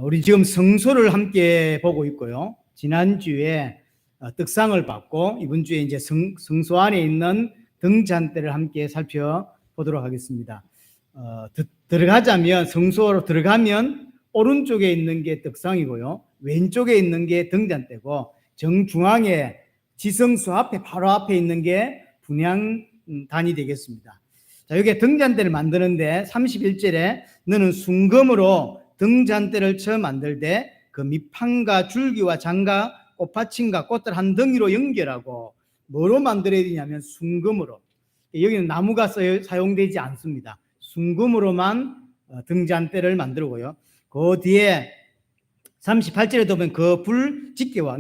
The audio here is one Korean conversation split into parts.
우리 지금 성소를 함께 보고 있고요. 지난주에 떡상을 받고 이번 주에 이제 성소 안에 있는 등잔대를 함께 살펴보도록 하겠습니다. 들어가자면 성소로 들어가면 오른쪽에 있는 게 떡상이고요. 왼쪽에 있는 게 등잔대고 정중앙에 지성소 앞에 바로 앞에 있는 게 분향단이 되겠습니다. 자, 여기에 등잔대를 만드는데 31절에 너는 순금으로 등잔대를 처음 만들 때 그 밑판과 줄기와 장과 꽃받침과 꽃들 한 덩이로 연결하고 뭐로 만들어야 되냐면 순금으로. 여기는 나무가 사용되지 않습니다. 순금으로만 등잔대를 만들고요. 그 뒤에 38절에 보면 그 불 집게와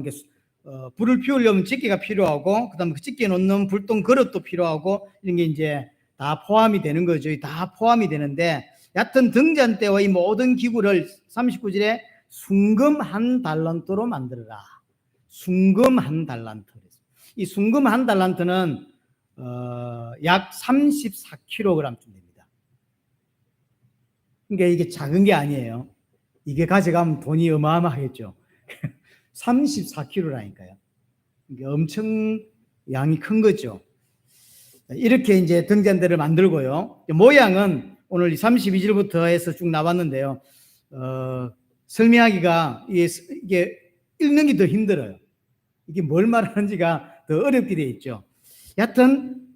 불을 피우려면 집게가 필요하고 그다음에 그 집게 놓는 불똥 그릇도 필요하고 이런 게 이제 다 포함이 되는 거죠. 다 포함이 되는데 얕은 등잔대와 이 모든 기구를 39절에 순금 한 달란트로 만들어라. 순금 한 달란트. 이 순금 한 달란트는 약 34kg쯤 됩니다. 그러니까 이게 작은 게 아니에요. 이게 가져가면 돈이 어마어마하겠죠. 34kg라니까요. 이게 엄청 양이 큰 거죠. 이렇게 이제 등잔대를 만들고요. 모양은 오늘 32절부터 해서 쭉 나왔는데요. 설명하기가 이게 읽는 게 더 힘들어요. 이게 뭘 말하는지가 더 어렵게 되어 있죠. 여하튼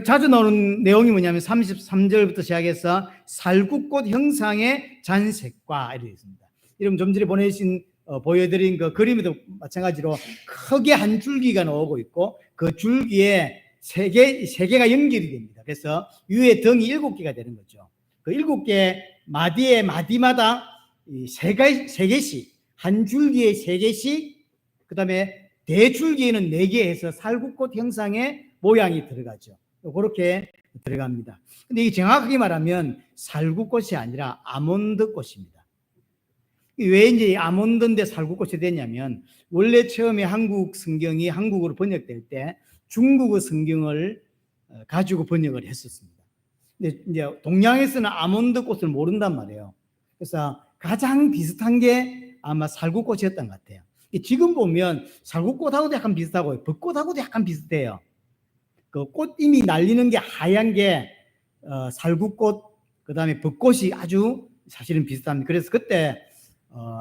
자주 나오는 내용이 뭐냐면 33절부터 시작해서 살구꽃 형상의 잔색과 이렇게 있습니다. 여러분 좀 전에 보여드린 그 그림에도 마찬가지로 크게 한 줄기가 나오고 있고 그 줄기에 세 개가 연결이 됩니다. 그래서 위에 덩이 7개가 되는 거죠. 그 7개 마디마다 세 개씩, 한 줄기에 3개씩, 그 다음에 대줄기에는 4개 해서 살구꽃 형상의 모양이 들어가죠. 그렇게 들어갑니다. 근데 이게 정확하게 말하면 살구꽃이 아니라 아몬드 꽃입니다. 왜 이제 아몬드인데 살구꽃이 됐냐면 원래 처음에 한국 성경이 한국어로 번역될 때 중국어 성경을 가지고 번역을 했었습니다. 근데 이제 동양에서는 아몬드 꽃을 모른단 말이에요. 그래서 가장 비슷한 게 아마 살구꽃이었던 것 같아요. 지금 보면 살구꽃하고도 약간 비슷하고 벚꽃하고도 약간 비슷해요. 그 꽃임이 날리는 게 하얀 게 살구꽃, 그 다음에 벚꽃이 아주 사실은 비슷합니다. 그래서 그때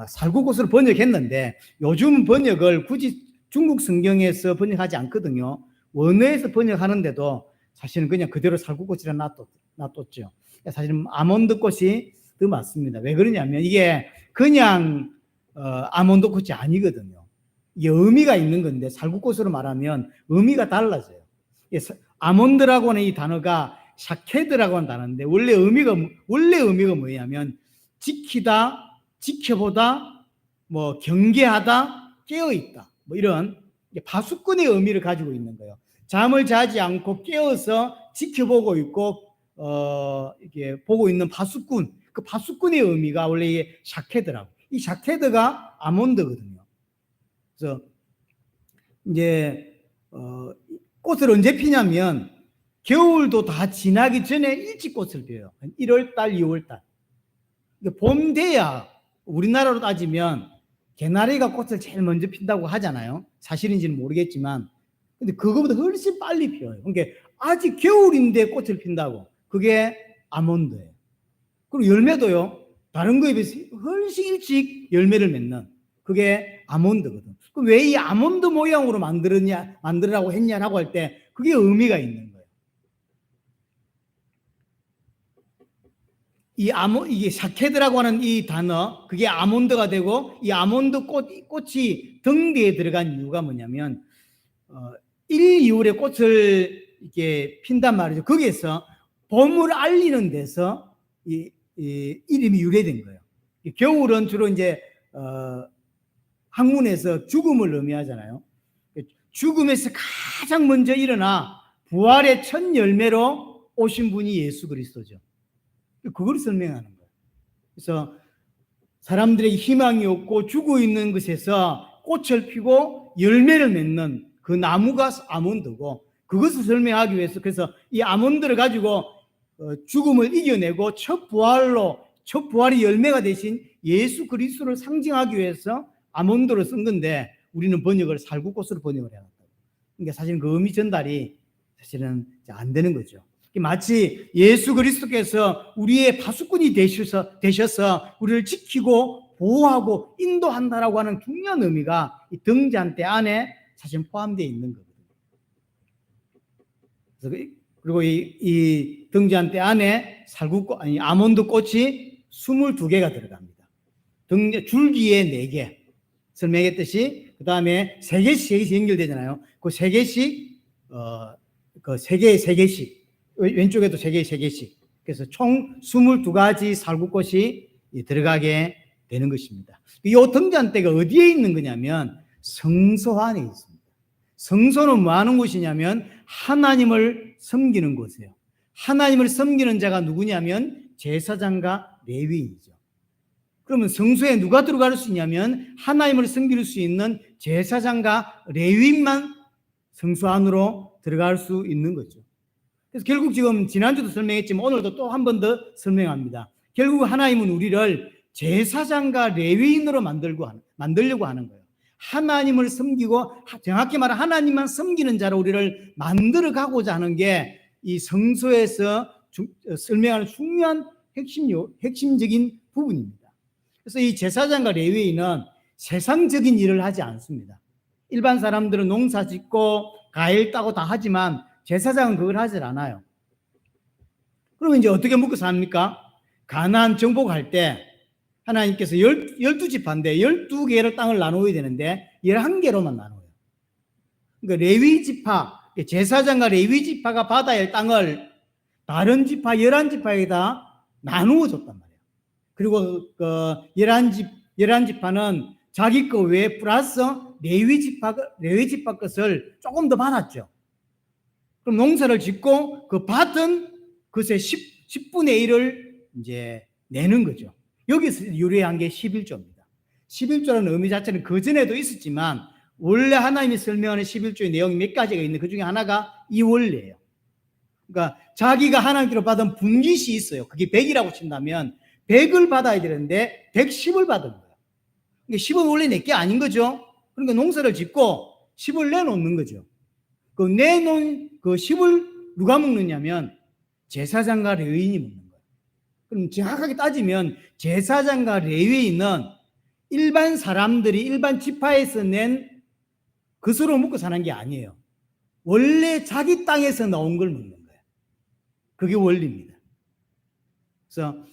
살구꽃으로 번역했는데 요즘 번역을 굳이 중국 성경에서 번역하지 않거든요. 원어에서 번역하는데도 사실은 그냥 그대로 살구꽃이라 놔뒀죠. 사실은 아몬드 꽃이 더 맞습니다. 왜 그러냐면 이게 그냥 아몬드 꽃이 아니거든요. 이게 의미가 있는 건데 살구꽃으로 말하면 의미가 달라져요. 아몬드라고 하는 이 단어가 샤케드라고 하는 단어인데 원래 의미가 뭐냐면 지키다, 지켜보다, 뭐 경계하다, 깨어있다, 뭐 이런 파수꾼의 의미를 가지고 있는 거예요. 잠을 자지 않고 깨어서 지켜보고 있고 이렇게 보고 있는 파수꾼, 그 파수꾼의 의미가 원래 이게 샤케드라고. 이 샤케드가 아몬드거든요. 그래서 이제 꽃을 언제 피냐면 겨울도 다 지나기 전에 일찍 꽃을 피워요. 1월달, 2월달. 봄 돼야 우리나라로 따지면 개나리가 꽃을 제일 먼저 핀다고 하잖아요. 사실인지는 모르겠지만 근데 그거보다 훨씬 빨리 피어요. 그러니까 아직 겨울인데 꽃을 핀다고. 그게 아몬드예요. 그리고 열매도요. 다른 거에 비해서 훨씬 일찍 열매를 맺는 그게 아몬드거든. 그럼 왜 이 아몬드 모양으로 만들으라고 했냐라고 할 때 그게 의미가 있는 거예요. 이게 샤케드라고 하는 이 단어, 그게 아몬드가 되고 이 아몬드 꽃이 등대에 들어간 이유가 뭐냐면 1, 2월에 꽃을 이렇게 핀단 말이죠. 거기에서 봄을 알리는 데서 이 이름이 유래된 거예요. 겨울은 주로 이제 학문에서 죽음을 의미하잖아요. 죽음에서 가장 먼저 일어나 부활의 첫 열매로 오신 분이 예수 그리스도죠. 그걸 설명하는 거예요. 그래서 사람들에게 희망이 없고 죽어 있는 것에서 꽃을 피고 열매를 맺는 그 나무가 아몬드고 그것을 설명하기 위해서 그래서 이 아몬드를 가지고 죽음을 이겨내고 첫 부활로 첫 부활의 열매가 되신 예수 그리스도를 상징하기 위해서 아몬드를 쓴 건데 우리는 번역을 살구꽃으로 번역을 해놨다. 그러니까 사실은 그 의미 전달이 사실은 안 되는 거죠. 마치 예수 그리스도께서 우리의 파수꾼이 되셔서 우리를 지키고 보호하고 인도한다라고 하는 중요한 의미가 이 등잔대 안에 사실 포함되어 있는 거거든요. 그리고 이 등잔대 안에 아몬드 꽃이 22개가 들어갑니다. 줄기에 4개 설명했듯이 그 다음에 3개씩 연결되잖아요. 그 3개씩 그 3개씩 왼쪽에도 3개씩 그래서 총 22가지 살구꽃이 들어가게 되는 것입니다. 이 등잔대가 어디에 있는 거냐면 성소 안에 있습니다. 성소는 뭐 하는 곳이냐면 하나님을 섬기는 곳이에요. 하나님을 섬기는 자가 누구냐면 제사장과 레위인이죠. 그러면 성소에 누가 들어갈 수 있냐면 하나님을 섬길 수 있는 제사장과 레위인만 성소 안으로 들어갈 수 있는 거죠. 그래서 결국 지금 지난주도 설명했지만 오늘도 또 한 번 더 설명합니다. 결국 하나님은 우리를 제사장과 레위인으로 만들려고 하는 거예요. 하나님을 섬기고 정확히 말하면 하나님만 섬기는 자로 우리를 만들어 가고자 하는 게 이 성소에서 설명하는 중요한 핵심적인 부분입니다. 그래서 이 제사장과 레위인은 세상적인 일을 하지 않습니다. 일반 사람들은 농사 짓고 과일 따고 다 하지만 제사장은 그걸 하질 않아요. 그러면 이제 어떻게 먹고 삽니까? 가나안 정복할 때 하나님께서 12지파인데 12개를 땅을 나누어야 되는데 11개로만 나눠요. 그러니까 레위 지파, 제사장과 레위 지파가 받아야 할 땅을 다른 지파 11지파에다 나누어 줬단 말이에요. 그리고 그 11지파는 자기 거 외에 플러스 레위 지파 것을 조금 더 받았죠. 그럼 농사를 짓고 그 받은 것의 10분의 1을 이제 내는 거죠. 여기서 유래한 게 11조입니다. 11조라는 의미 자체는 그 전에도 있었지만 원래 하나님이 설명하는 11조의 내용이 몇 가지가 있는데 그 중에 하나가 이 원리예요. 그러니까 자기가 하나님께로 받은 분깃이 있어요. 그게 100이라고 친다면 100을 받아야 되는데 110을 받은 거예요. 그러니까 10은 원래 내게 아닌 거죠. 그러니까 농사를 짓고 10을 내놓는 거죠. 그 내놓은 그 10을 누가 먹느냐면 제사장과 레위인이 먹는 거예요. 그럼 정확하게 따지면 제사장과 레위인은 일반 사람들이 일반 지파에서 낸 것으로 먹고 사는 게 아니에요. 원래 자기 땅에서 나온 걸 먹는 거예요. 그게 원리입니다. 그래서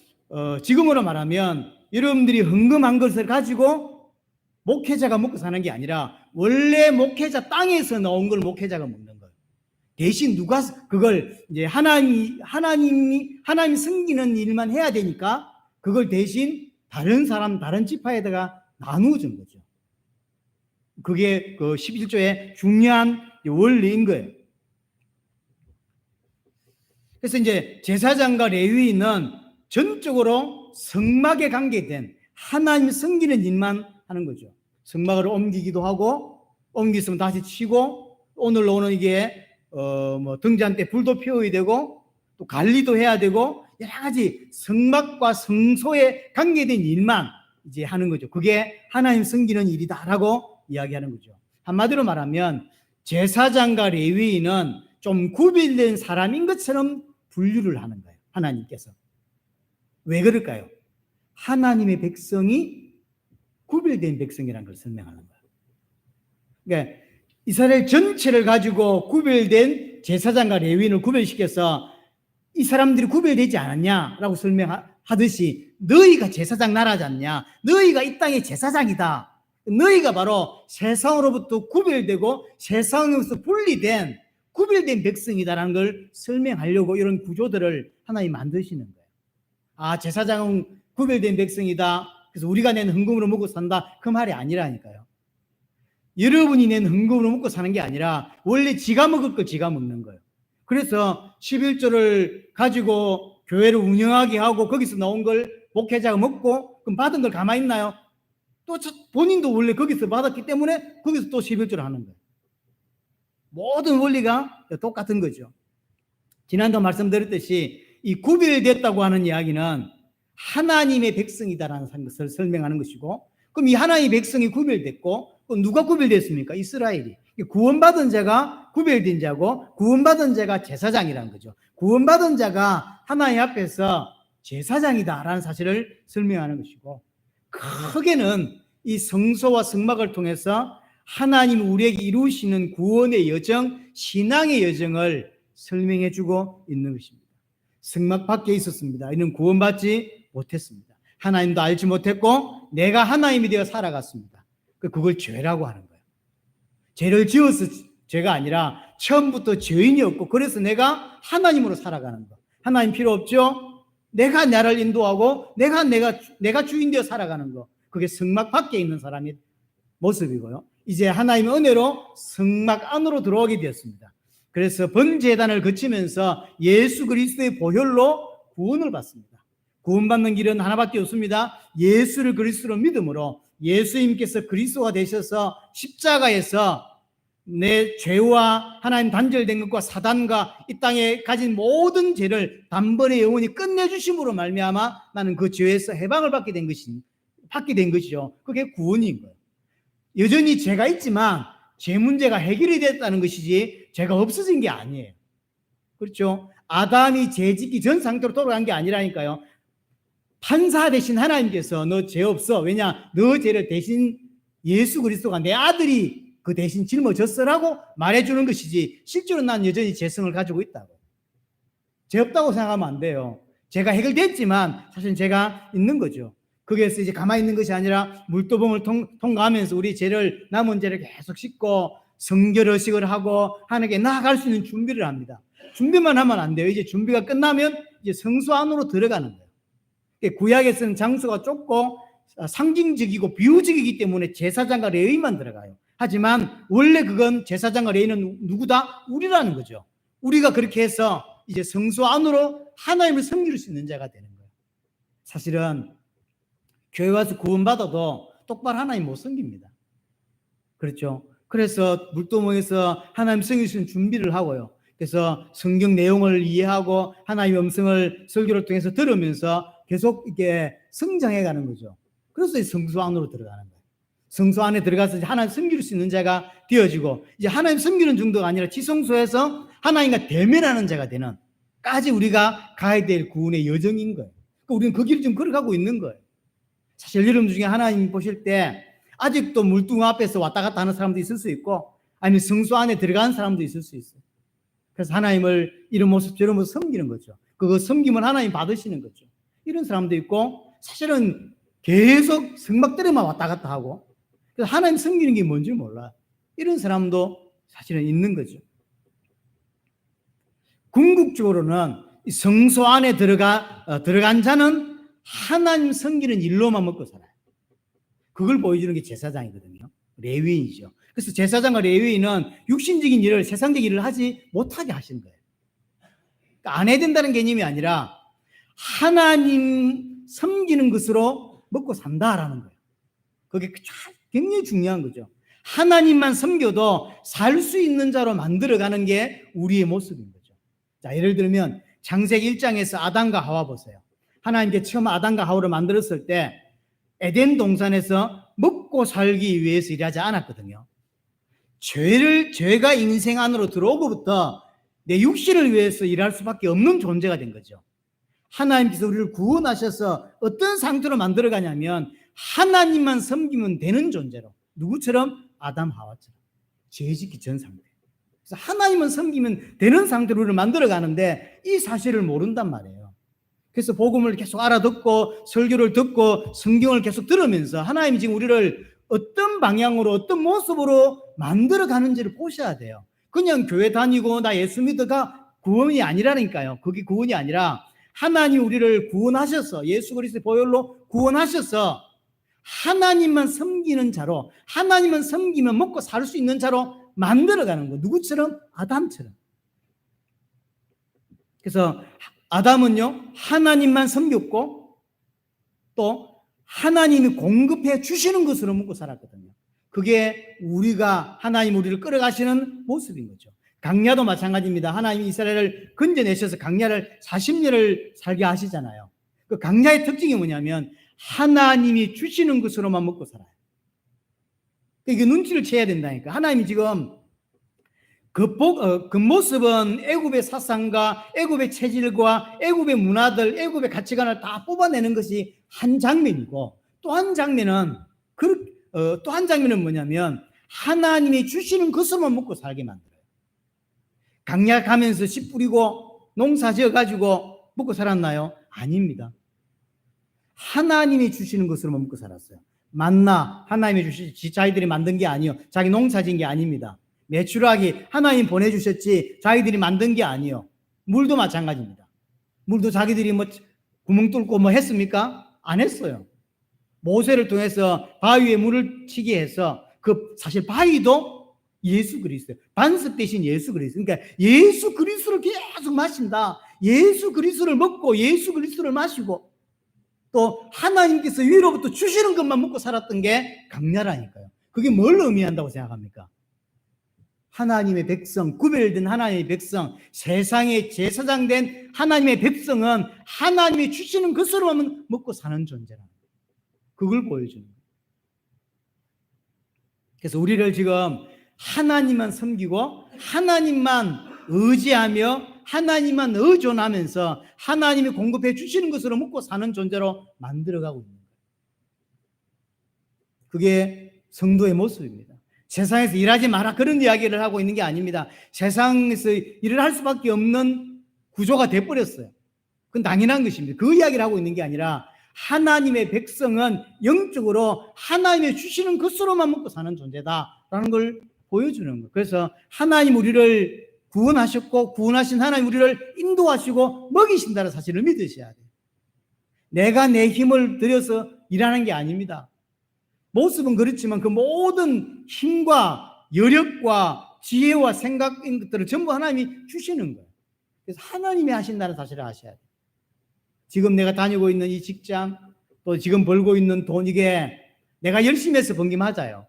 지금으로 말하면 여러분들이 헌금한 것을 가지고 목회자가 먹고 사는 게 아니라 원래 목회자 땅에서 나온 걸 목회자가 먹는 거예요. 대신 누가 그걸 이제 하나님 섬기는 일만 해야 되니까 그걸 대신 다른 지파에다가 나누어 준 거죠. 그게 그 11조의 중요한 원리인 거예요. 그래서 이제 제사장과 레위인은 전적으로 성막에 관계된 하나님 섬기는 일만 하는 거죠. 성막을 옮기기도 하고 옮겼으면 다시 치고 오늘로 오는 이게 뭐 등잔대 불도 피워야 되고 또 관리도 해야 되고 여러 가지 성막과 성소에 관계된 일만 이제 하는 거죠. 그게 하나님 섬기는 일이다라고 이야기하는 거죠. 한마디로 말하면 제사장과 레위인은 좀 구별된 사람인 것처럼 분류를 하는 거예요. 하나님께서. 왜 그럴까요? 하나님의 백성이 구별된 백성이라는 걸 설명하는 거예요. 그러니까 이스라엘 전체를 가지고 구별된 제사장과 레위인을 구별시켜서 이 사람들이 구별되지 않았냐라고 설명하듯이 너희가 제사장 나라지 않냐? 너희가 이 땅의 제사장이다. 너희가 바로 세상으로부터 구별되고 세상에서 분리된 구별된 백성이다라는 걸 설명하려고 이런 구조들을 하나님 만드시는 거예요. 아, 제사장은 구별된 백성이다. 그래서 우리가 낸 헌금으로 먹고 산다. 그 말이 아니라니까요. 여러분이 낸 헌금으로 먹고 사는 게 아니라 원래 지가 먹을 걸 지가 먹는 거예요. 그래서 11조를 가지고 교회를 운영하게 하고 거기서 나온 걸 목회자가 먹고 그럼 받은 걸 가만히 있나요? 또 본인도 원래 거기서 받았기 때문에 거기서 또 11조를 하는 거예요. 모든 원리가 똑같은 거죠. 지난도 말씀드렸듯이 이 구별됐다고 하는 이야기는 하나님의 백성이다라는 것을 설명하는 것이고, 그럼 이 하나님의 백성이 구별됐고, 누가 구별됐습니까? 이스라엘이. 구원받은 자가 구별된 자고, 구원받은 자가 제사장이라는 거죠. 구원받은 자가 하나님 앞에서 제사장이다라는 사실을 설명하는 것이고, 크게는 이 성소와 성막을 통해서 하나님 우리에게 이루시는 구원의 여정, 신앙의 여정을 설명해 주고 있는 것입니다. 성막 밖에 있었습니다. 이는 구원받지 못했습니다. 하나님도 알지 못했고 내가 하나님이 되어 살아갔습니다. 그걸 죄라고 하는 거예요. 죄를 지어서 죄가 아니라 처음부터 죄인이었고, 그래서 내가 하나님으로 살아가는 거. 하나님 필요 없죠? 내가 나를 인도하고 내가 주인 되어 살아가는 거. 그게 성막 밖에 있는 사람의 모습이고요. 이제 하나님의 은혜로 성막 안으로 들어오게 되었습니다. 그래서 번제단을 거치면서 예수 그리스도의 보혈로 구원을 받습니다. 구원받는 길은 하나밖에 없습니다. 예수를 그리스도로 믿음으로 예수님께서 그리스도가 되셔서 십자가에서 내 죄와 하나님 단절된 것과 사단과 이 땅에 가진 모든 죄를 단번에 영원히 끝내주심으로 말미암아 나는 그 죄에서 해방을 받게 된 것이죠. 그게 구원인 거예요. 여전히 죄가 있지만 죄 문제가 해결이 됐다는 것이지 죄가 없어진 게 아니에요. 그렇죠? 아담이 죄 짓기 전 상태로 돌아간 게 아니라니까요. 판사 대신 하나님께서 너 죄 없어. 왜냐? 너 죄를 대신 예수 그리스도가 내 아들이 그 대신 짊어졌어라고 말해주는 것이지, 실제로 난 여전히 죄성을 가지고 있다고. 죄 없다고 생각하면 안 돼요. 죄가 해결됐지만 사실은 죄가 있는 거죠. 거기에서 이제 가만히 있는 것이 아니라 물도봉을 통과하면서 우리 죄를, 남은 죄를 계속 씻고 성결의식을 하고 하나님께 나아갈 수 있는 준비를 합니다. 준비만 하면 안 돼요. 이제 준비가 끝나면 이제 성소 안으로 들어가는 거예요. 구약에서는 장소가 좁고 상징적이고 비유적이기 때문에 제사장과 레위만 들어가요. 하지만 원래 그건 제사장과 레위는 누구다? 우리라는 거죠. 우리가 그렇게 해서 이제 성소 안으로 하나님을 섬길 수 있는 자가 되는 거예요. 사실은 교회 와서 구원받아도 똑바로 하나님 못 섬깁니다. 그렇죠? 그래서 물도봉에서 하나님 섬길 수 있는 준비를 하고요. 그래서 성경 내용을 이해하고 하나님의 음성을 설교를 통해서 들으면서 계속 이렇게 성장해 가는 거죠. 그래서 성소 안으로 들어가는 거예요. 성소 안에 들어가서 하나님 섬길 수 있는 자가 되어지고, 이제 하나님 섬기는 정도가 아니라 지성소에서 하나님과 대면하는 자가 되는 까지 우리가 가야 될 구원의 여정인 거예요. 그러니까 우리는 그 길을 좀 걸어가고 있는 거예요. 사실 여러분 중에 하나님 보실 때 아직도 물뚱 앞에서 왔다 갔다 하는 사람도 있을 수 있고, 아니면 성소 안에 들어가는 사람도 있을 수 있어요. 그래서 하나님을 이런 모습 저런 모습 섬기는 거죠. 그거 섬김을 하나님 받으시는 거죠. 이런 사람도 있고, 사실은 계속 성막들에만 왔다 갔다 하고, 그래서 하나님 섬기는 게 뭔지 몰라. 이런 사람도 사실은 있는 거죠. 궁극적으로는 성소 안에 들어간 자는 하나님 섬기는 일로만 먹고 살아요. 그걸 보여주는 게 제사장이거든요. 레위인이죠. 그래서 제사장과 레위인은 육신적인 일을, 세상적 일을 하지 못하게 하신 거예요. 그러니까 안 해야 된다는 개념이 아니라 하나님 섬기는 것으로 먹고 산다라는 거예요. 그게 굉장히 중요한 거죠. 하나님만 섬겨도 살 수 있는 자로 만들어가는 게 우리의 모습인 거죠. 자, 예를 들면 창세기 1장에서 아담과 하와 보세요. 하나님께 처음 아담과 하와를 만들었을 때 에덴 동산에서 먹고 살기 위해서 일하지 않았거든요. 죄가 인생 안으로 들어오고부터 내 육신을 위해서 일할 수밖에 없는 존재가 된 거죠. 하나님께서 우리를 구원하셔서 어떤 상태로 만들어가냐면 하나님만 섬기면 되는 존재로, 누구처럼? 아담 하와처럼 죄 짓기 전 상태. 그래서 하나님만 섬기면 되는 상태로 우리를 만들어가는데 이 사실을 모른단 말이에요. 그래서 복음을 계속 알아듣고 설교를 듣고 성경을 계속 들으면서 하나님이 지금 우리를 어떤 방향으로 어떤 모습으로 만들어가는지를 보셔야 돼요. 그냥 교회 다니고 나 예수 믿어가 구원이 아니라니까요. 그게 구원이 아니라 하나님 우리를 구원하셔서 예수 그리스도의 보혈로 구원하셔서 하나님만 섬기는 자로, 하나님만 섬기면 먹고 살 수 있는 자로 만들어가는 거. 누구처럼? 아담처럼. 그래서 아담은요 하나님만 섬겼고 또 하나님이 공급해 주시는 것으로 먹고 살았거든요. 그게 우리가 하나님 우리를 끌어가시는 모습인 거죠. 강야도 마찬가지입니다. 하나님이 이스라엘을 건져내셔서 강야를 40년을 살게 하시잖아요. 그 강야의 특징이 뭐냐면 하나님이 주시는 것으로만 먹고 살아요. 이게 눈치를 채야 된다니까. 하나님이 지금 그 모습은 애굽의 사상과 애굽의 체질과 애굽의 문화들, 애굽의 가치관을 다 뽑아내는 것이 한 장면이고, 또 한 장면은 또 한 장면은 뭐냐면 하나님이 주시는 것으로만 먹고 살게 만들어요. 강야 가면서 씨 뿌리고 농사 지어 가지고 먹고 살았나요? 아닙니다. 하나님이 주시는 것으로만 먹고 살았어요. 만나 하나님이 주시지 자기들이 만든 게 아니요, 자기 농사 지은 게 아닙니다. 메추라기 하나님 보내주셨지 자기들이 만든 게 아니요. 물도 마찬가지입니다. 물도 자기들이 뭐 구멍 뚫고 뭐 했습니까? 안 했어요. 모세를 통해서 바위에 물을 치게 해서 사실 바위도 예수 그리스도, 반석 대신 예수 그리스도. 그러니까 예수 그리스도를 계속 마신다. 예수 그리스도를 먹고 예수 그리스도를 마시고 또 하나님께서 위로부터 주시는 것만 먹고 살았던 게 강야라니까요. 그게 뭘 의미한다고 생각합니까? 하나님의 백성, 구별된 하나님의 백성, 세상의 제사장 된 하나님의 백성은 하나님이 주시는 것으로만 먹고 사는 존재라. 그걸 보여주는 거예요. 그래서 우리를 지금 하나님만 섬기고 하나님만 의지하며 하나님만 의존하면서 하나님이 공급해 주시는 것으로 먹고 사는 존재로 만들어가고 있는 거예요. 그게 성도의 모습입니다. 세상에서 일하지 마라 그런 이야기를 하고 있는 게 아닙니다. 세상에서 일을 할 수밖에 없는 구조가 돼버렸어요. 그건 당연한 것입니다. 그 이야기를 하고 있는 게 아니라 하나님의 백성은 영적으로 하나님의 주시는 것으로만 먹고 사는 존재다라는 걸 보여주는 거예요. 그래서 하나님 우리를 구원하셨고 구원하신 하나님 우리를 인도하시고 먹이신다는 사실을 믿으셔야 돼요. 내가 내 힘을 들여서 일하는 게 아닙니다. 모습은 그렇지만 그 모든 힘과 여력과 지혜와 생각인 것들을 전부 하나님이 주시는 거예요. 그래서 하나님이 하신다는 사실을 아셔야 돼요. 지금 내가 다니고 있는 이 직장, 또 지금 벌고 있는 돈, 이게 내가 열심히 해서 번 게 맞아요.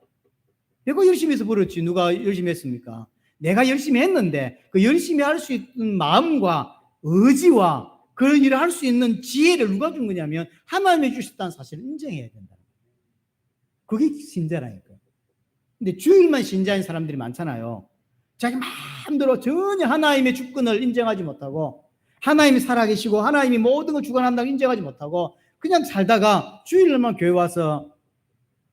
내가 열심히 해서 벌었지 누가 열심히 했습니까? 내가 열심히 했는데 그 열심히 할 수 있는 마음과 의지와 그런 일을 할 수 있는 지혜를 누가 준 거냐면 하나님이 주셨다는 사실을 인정해야 된다. 그게 신자라니까요. 근데 주일만 신자인 사람들이 많잖아요. 자기 마음대로 전혀 하나님의 주권을 인정하지 못하고 하나님이 살아계시고 하나님이 모든 걸 주관한다고 인정하지 못하고 그냥 살다가 주일날만 교회 와서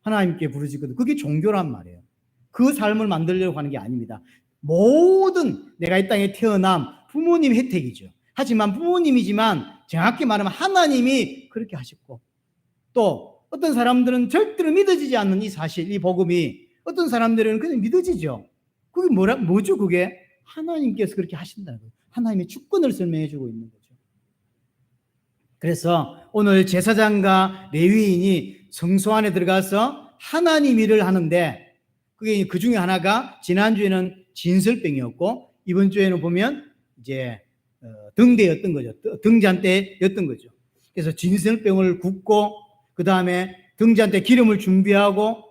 하나님께 부르짖거든. 그게 종교란 말이에요. 그 삶을 만들려고 하는 게 아닙니다. 모든 내가 이 땅에 태어남 부모님 혜택이죠. 하지만 부모님이지만 정확히 말하면 하나님이 그렇게 하셨고 또 어떤 사람들은 절대로 믿어지지 않는 이 사실, 이 복음이 어떤 사람들은 그냥 믿어지죠. 그게 뭐죠? 그게 하나님께서 그렇게 하신다는 거예요. 하나님의 주권을 설명해 주고 있는 거죠. 그래서 오늘 제사장과 레위인이 성소 안에 들어가서 하나님 일을 하는데 그게 그 중에 하나가 지난주에는 진설병이었고 이번 주에는 보면 이제 등대였던 거죠. 등잔대였던 거죠. 그래서 진설병을 굽고 그 다음에 등잔대 기름을 준비하고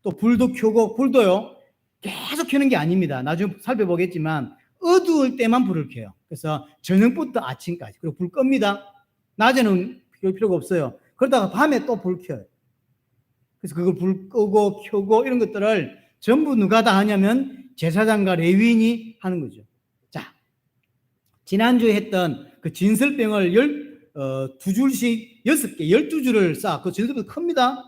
또 불도 켜고 불도요 계속 켜는 게 아닙니다. 나중에 살펴보겠지만 어두울 때만 불을 켜요. 그래서 저녁부터 아침까지 그리고 불 끕니다. 낮에는 필요가 없어요. 그러다가 밤에 또 불 켜요. 그래서 그걸 불 끄고 켜고 이런 것들을 전부 누가 다 하냐면 제사장과 레위인이 하는 거죠. 자, 지난주에 했던 그 진설병을 2줄씩 6개, 12줄을 쌓아. 그 진설병 큽니다.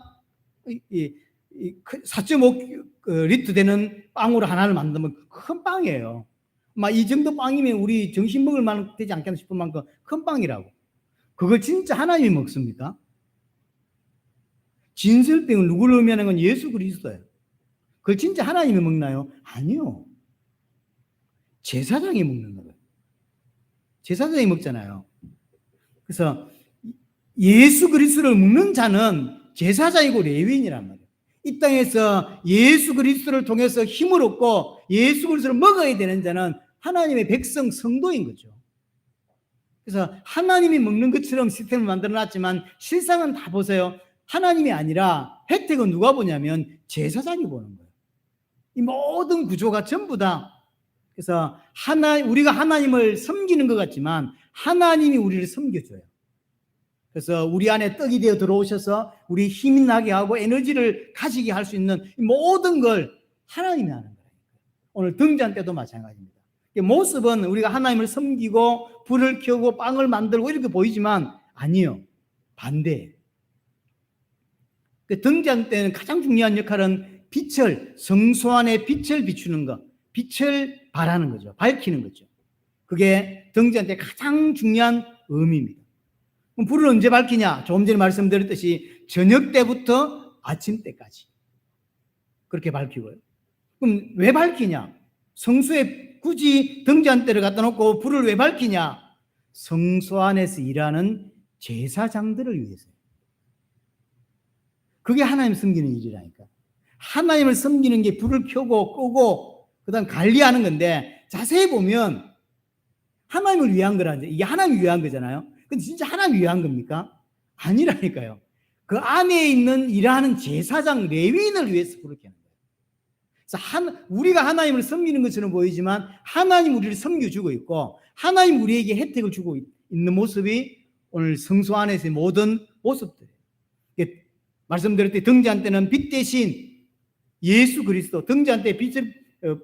4.5 리터 되는 빵으로 하나를 만들면 큰 빵이에요. 막 이 정도 빵이면 우리 점심 먹을 만큼 되지 않겠나 싶은 만큼 큰 빵이라고. 그걸 진짜 하나님이 먹습니까? 진설병을 누구를 의미하는 건 예수 그리스도예요. 그걸 진짜 하나님이 먹나요? 아니요. 제사장이 먹는 거예요. 제사장이 먹잖아요. 그래서 예수 그리스도를 먹는 자는 제사장이고 레위인이란 말이에요. 이 땅에서 예수 그리스도를 통해서 힘을 얻고 예수 그리스도를 먹어야 되는 자는 하나님의 백성 성도인 거죠. 그래서 하나님이 먹는 것처럼 시스템을 만들어놨지만 실상은 다 보세요. 하나님이 아니라 혜택은 누가 보냐면 제사장이 보는 거예요. 이 모든 구조가 전부 다. 그래서 우리가 하나님을 섬기는 것 같지만 하나님이 우리를 섬겨줘요. 그래서 우리 안에 떡이 되어 들어오셔서 우리 힘이 나게 하고 에너지를 가지게 할 수 있는 모든 걸 하나님이 하는 거예요. 오늘 등잔 때도 마찬가지입니다. 모습은 우리가 하나님을 섬기고 불을 켜고 빵을 만들고 이렇게 보이지만 아니요. 반대예요. 등잔 때는 가장 중요한 역할은 빛을, 성소 안에 빛을 비추는 것, 빛을 발하는 거죠. 밝히는 거죠. 그게 등잔 때 가장 중요한 의미입니다. 그럼 불을 언제 밝히냐? 조금 전에 말씀드렸듯이 저녁 때부터 아침 때까지 그렇게 밝히고요. 그럼 왜 밝히냐? 성소에 굳이 등잔대를 갖다 놓고 불을 왜 밝히냐? 성소 안에서 일하는 제사장들을 위해서요. 그게 하나님 섬기는 일이라니까. 하나님을 섬기는 게 불을 켜고 끄고 그다음 관리하는 건데 자세히 보면 하나님을 위한 거라는데 이게 하나님 위한 거잖아요. 근데 진짜 하나님 위한 겁니까? 아니라니까요. 그 안에 있는 일하는 제사장 레위인을 위해서 불을 켜는 거예요. 그래서 우리가 하나님을 섬기는 것처럼 보이지만 하나님 우리를 섬겨주고 있고 하나님 우리에게 혜택을 주고 있는 모습이 오늘 성소 안에서의 모든 모습들이에요. 말씀드렸듯이 등잔 때는 빛 대신 예수 그리스도, 등잔 때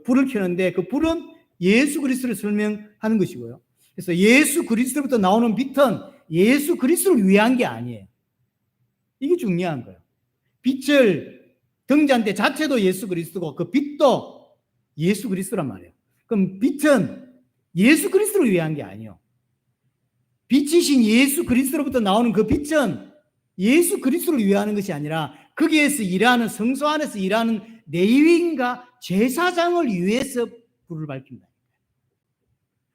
불을 켜는데 그 불은 예수 그리스도를 설명하는 것이고요. 그래서 예수 그리스도부터 나오는 빛은 예수 그리스도를 위한 게 아니에요. 이게 중요한 거예요. 빛을 등잔대 자체도 예수 그리스도고 그 빛도 예수 그리스도란 말이에요. 그럼 빛은 예수 그리스도를 위한 게 아니에요. 빛이신 예수 그리스도로부터 나오는 그 빛은 예수 그리스도를 위하는 것이 아니라 거기에서 일하는 성소 안에서 일하는 레위인과 제사장을 위해서 불을 밝힌다.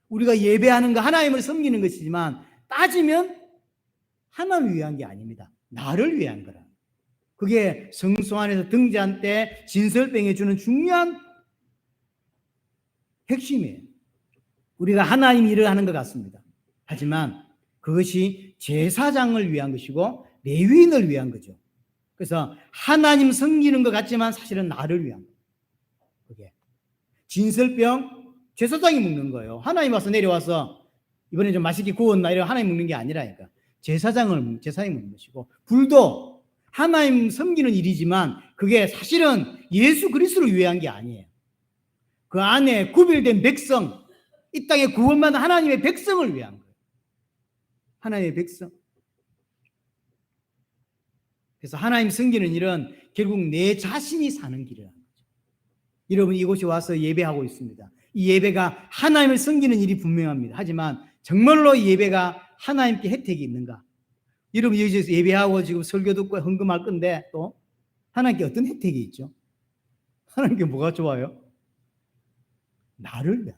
우리가 예배하는 거 하나님을 섬기는 것이지만 따지면 하나님을 위한 게 아닙니다. 나를 위한 거라. 그게 성소 안에서 등잔 때 진설병에 주는 중요한 핵심이에요. 우리가 하나님 일을 하는 것 같습니다. 하지만 그것이 제사장을 위한 것이고 레위인을 위한 거죠. 그래서 하나님 섬기는 것 같지만 사실은 나를 위한 거예요. 그게 진설병 제사장이 먹는 거예요. 하나님 와서 내려와서 이번에 좀 맛있게 구웠나 이런 하나님 먹는 게 아니라니까. 제사장이 먹는 것이고 불도 하나님 섬기는 일이지만 그게 사실은 예수 그리스도를 위한 게 아니에요. 그 안에 구별된 백성, 이 땅에 구원받은 하나님의 백성을 위한 거예요. 하나님의 백성. 그래서 하나님 섬기는 일은 결국 내 자신이 사는 길이라는 거죠. 여러분 이곳에 와서 예배하고 있습니다. 이 예배가 하나님을 섬기는 일이 분명합니다. 하지만 정말로 이 예배가 하나님께 혜택이 있는가? 여러분 여기서 예배하고 지금 설교 듣고 헌금할 건데 또 하나님께 어떤 혜택이 있죠? 하나님께 뭐가 좋아요? 나를 위한,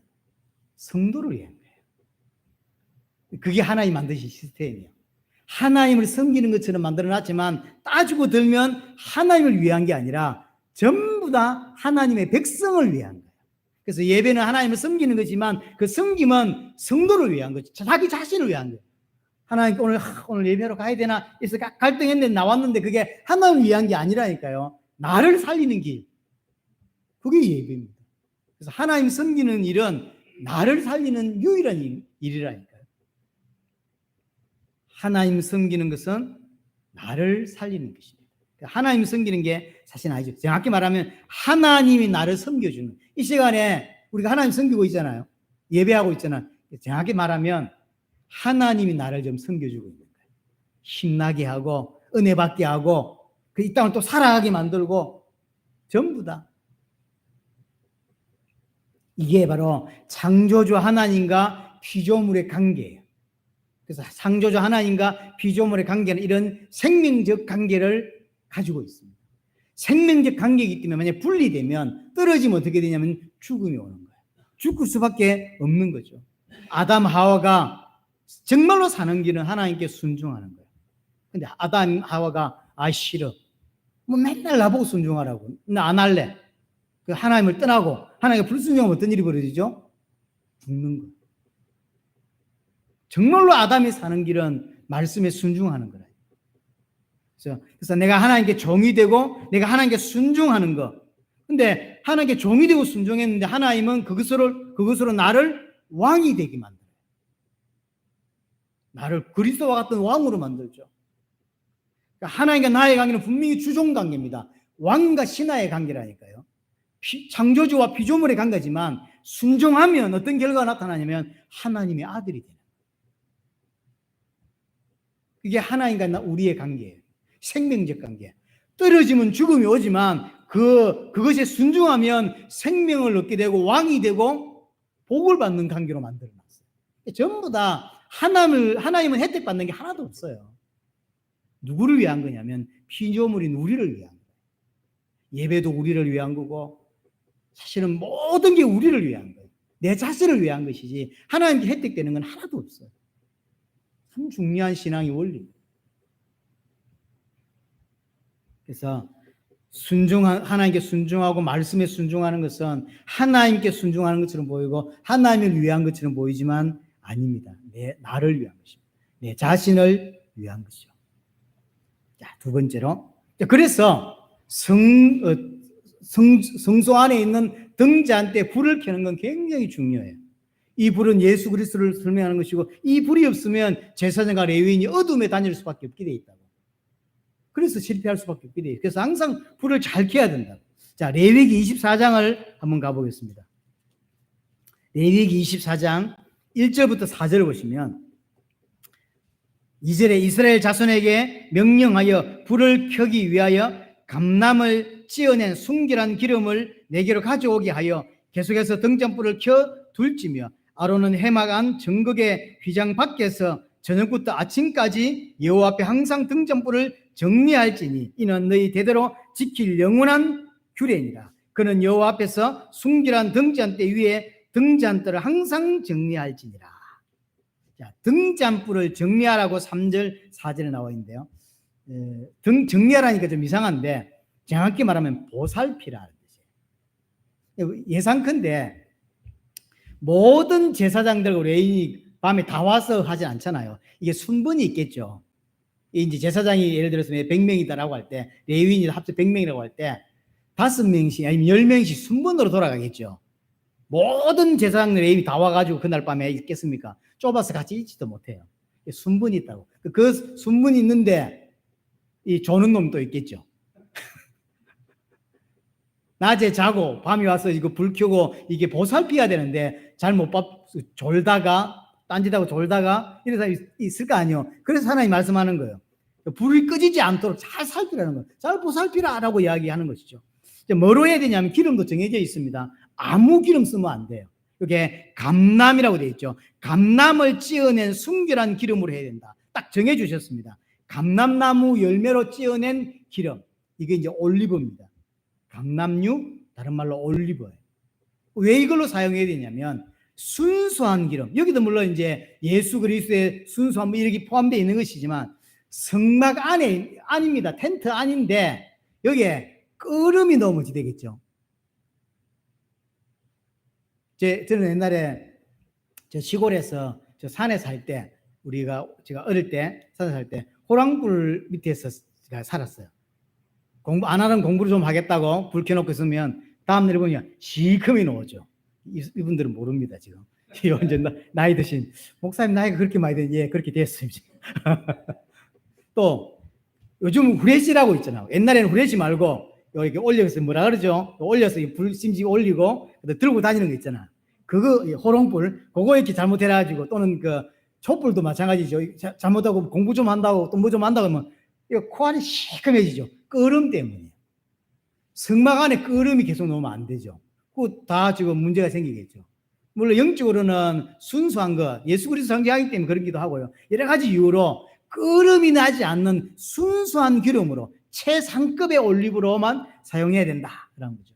성도를 위한 거예요. 그게 하나님 만드신 시스템이에요. 하나님을 섬기는 것처럼 만들어놨지만 따지고 들면 하나님을 위한 게 아니라 전부 다 하나님의 백성을 위한 거예요. 그래서 예배는 하나님을 섬기는 거지만 그 섬김은 성도를 위한 거죠. 자기 자신을 위한 거예요. 하나님 오늘 예배하러 가야 되나? 그래서 갈등했는데 나왔는데 그게 하나님을 위한 게 아니라니까요. 나를 살리는 길. 그게 예배입니다. 그래서 하나님 섬기는 일은 나를 살리는 유일한 일이라니까요. 하나님 섬기는 것은 나를 살리는 것입니다. 하나님 섬기는 게 사실 아니죠. 정확히 말하면 하나님이 나를 섬겨주는, 이 시간에 우리가 하나님 섬기고 있잖아요. 예배하고 있잖아요. 정확히 말하면 하나님이 나를 좀 섬겨주고 있는 거예요. 힘나게 하고 은혜 받게 하고 이 땅을 또 살아가게 만들고 전부 다. 이게 바로 창조주 하나님과 피조물의 관계예요. 그래서 창조주 하나님과 피조물의 관계는 이런 생명적 관계를 가지고 있습니다. 생명적 관계이기 때문에 만약 분리되면 떨어지면 어떻게 되냐면 죽음이 오는 거예요. 죽을 수밖에 없는 거죠. 아담 하와가 정말로 사는 길은 하나님께 순종하는 거예요. 근데 아담 하와가 싫어. 뭐 맨날 나보고 순종하라고. 나 안 할래. 그 하나님을 떠나고 하나님께 불순종하면 어떤 일이 벌어지죠? 죽는 거예요. 정말로 아담이 사는 길은 말씀에 순종하는 거예요. 그래서 내가 하나님께 종이 되고 내가 하나님께 순종하는 거. 근데 하나님께 종이 되고 순종했는데 하나님은 그것으로 나를 왕이 되게 만들어요. 나를 그리스도와 같은 왕으로 만들죠. 그러니까 하나님과 나의 관계는 분명히 주종 관계입니다. 왕과 신하의 관계라니까요. 창조주와 피조물의 관계지만 순종하면 어떤 결과가 나타나냐면 하나님의 아들이 되는 거예요. 그게 하나님과 우리의 관계예요. 생명적 관계. 떨어지면 죽음이 오지만 그것에 순종하면 생명을 얻게 되고 왕이 되고 복을 받는 관계로 만들어놨어요. 전부 다 하나님은 혜택 받는 게 하나도 없어요. 누구를 위한 거냐면 피조물인 우리를 위한 거예요. 예배도 우리를 위한 거고 사실은 모든 게 우리를 위한 거예요. 내 자신을 위한 것이지 하나님께 혜택되는 건 하나도 없어요. 참 중요한 신앙의 원리입니다. 그래서 하나님께 순종하고 말씀에 순종하는 것은 하나님께 순종하는 것처럼 보이고 하나님을 위한 것처럼 보이지만 아닙니다. 나를 위한 것입니다. 내 자신을 위한 것이죠. 자, 두 번째로. 그래서 성소 안에 있는 등잔대 불을 켜는 건 굉장히 중요해요. 이 불은 예수 그리스도를 설명하는 것이고 이 불이 없으면 제사장과 레위인이 어둠에 다닐 수밖에 없게 돼 있다고. 그래서 실패할 수밖에 없게 돼요. 그래서 항상 불을 잘 켜야 된다. 자, 레위기 24장을 한번 가보겠습니다. 레위기 24장 1절부터 4절을 보시면 2절에 이스라엘 자손에게 명령하여 불을 켜기 위하여 감람을 찌어낸 순결한 기름을 내게로 가져오게 하여 계속해서 등잔불을 켜 둘지며 아론은 해막 안 정극의 휘장 밖에서 저녁부터 아침까지 여호와 앞에 항상 등잔불을 정리할지니 이는 너희 대대로 지킬 영원한 규례니라. 그는 여호와 앞에서 순결한 등잔대 위에 등잔대를 항상 정리할지니라. 자, 등잔불을 정리하라고 3절 4절에 나와 있는데요. 정리하라니까 좀 이상한데 정확히 말하면 보살피라는 뜻이에요. 예상컨대 모든 제사장들과 레위인이 밤에 다 와서 하지 않잖아요. 이게 순번이 있겠죠. 이제 제사장이 예를 들어서 100명이다라고 할 때, 레위인이 합쳐 100명이라고 할 때 5명씩 아니면 10명씩 순번으로 돌아가겠죠. 모든 제사장 레위인이 다 와가지고 그날 밤에 있겠습니까? 좁아서 같이 있지도 못해요. 순번이 있다고. 그 순번이 있는데 이 조는 놈도 있겠죠. 낮에 자고 밤에 와서 이거 불 켜고 이게 보살피야 되는데 잘 못 졸다가 딴짓하고 졸다가 이런 사람이 있을 거 아니에요. 그래서 하나님 말씀하는 거예요. 불이 꺼지지 않도록 잘 살피라는 거예요. 잘 보살피라라고 이야기하는 것이죠. 뭐로 해야 되냐면 기름도 정해져 있습니다. 아무 기름 쓰면 안 돼요. 이게 감람이라고 되어 있죠. 감람을 찌어낸 순결한 기름으로 해야 된다. 딱 정해 주셨습니다. 감람나무 열매로 찌어낸 기름. 이게 이제 올리브입니다. 감람류, 다른 말로 올리브예요. 왜 이걸로 사용해야 되냐면 순수한 기름. 여기도 물론 이제 예수 그리스도의 순수한 뭐 이렇게 포함되어 있는 것이지만 성막 안에 아닙니다. 텐트 안인데 여기에 끓음이 넣으면 되겠죠. 저는 옛날에 저 시골에서 저 산에 살 때 제가 어릴 때 산에 살 때 호랑불 밑에서 제가 살았어요. 공부 안 하는 공부를 좀 하겠다고 불 켜놓고 있으면 다음날 보면 시커멓게 나오죠. 이분들은 모릅니다 지금. 완전 나이 드신 목사님 나이가 그렇게 많이 된 예 그렇게 됐습니다. 또 요즘 후레쉬라고 있잖아요. 옛날에는 후레쉬 말고 이렇게 올려서 뭐라 그러죠? 올려서 불 심지 올리고 들고 다니는 거 있잖아. 그거 호롱불 그거 이렇게 잘못해가지고 또는 그 촛불도 마찬가지죠. 잘못하고 공부 좀 한다고 또 뭐 좀 한다고 하면 이거 코 안이 시커매지죠. 끓음 때문에. 성막 안에 끓음이 계속 넣으면 안 되죠. 그거 다 지금 문제가 생기겠죠. 물론 영적으로는 순수한 것, 예수 그리스도 상징하기 때문에 그러기도 하고요. 여러 가지 이유로 끓음이 나지 않는 순수한 기름으로 최상급의 올리브로만 사용해야 된다라는 거죠.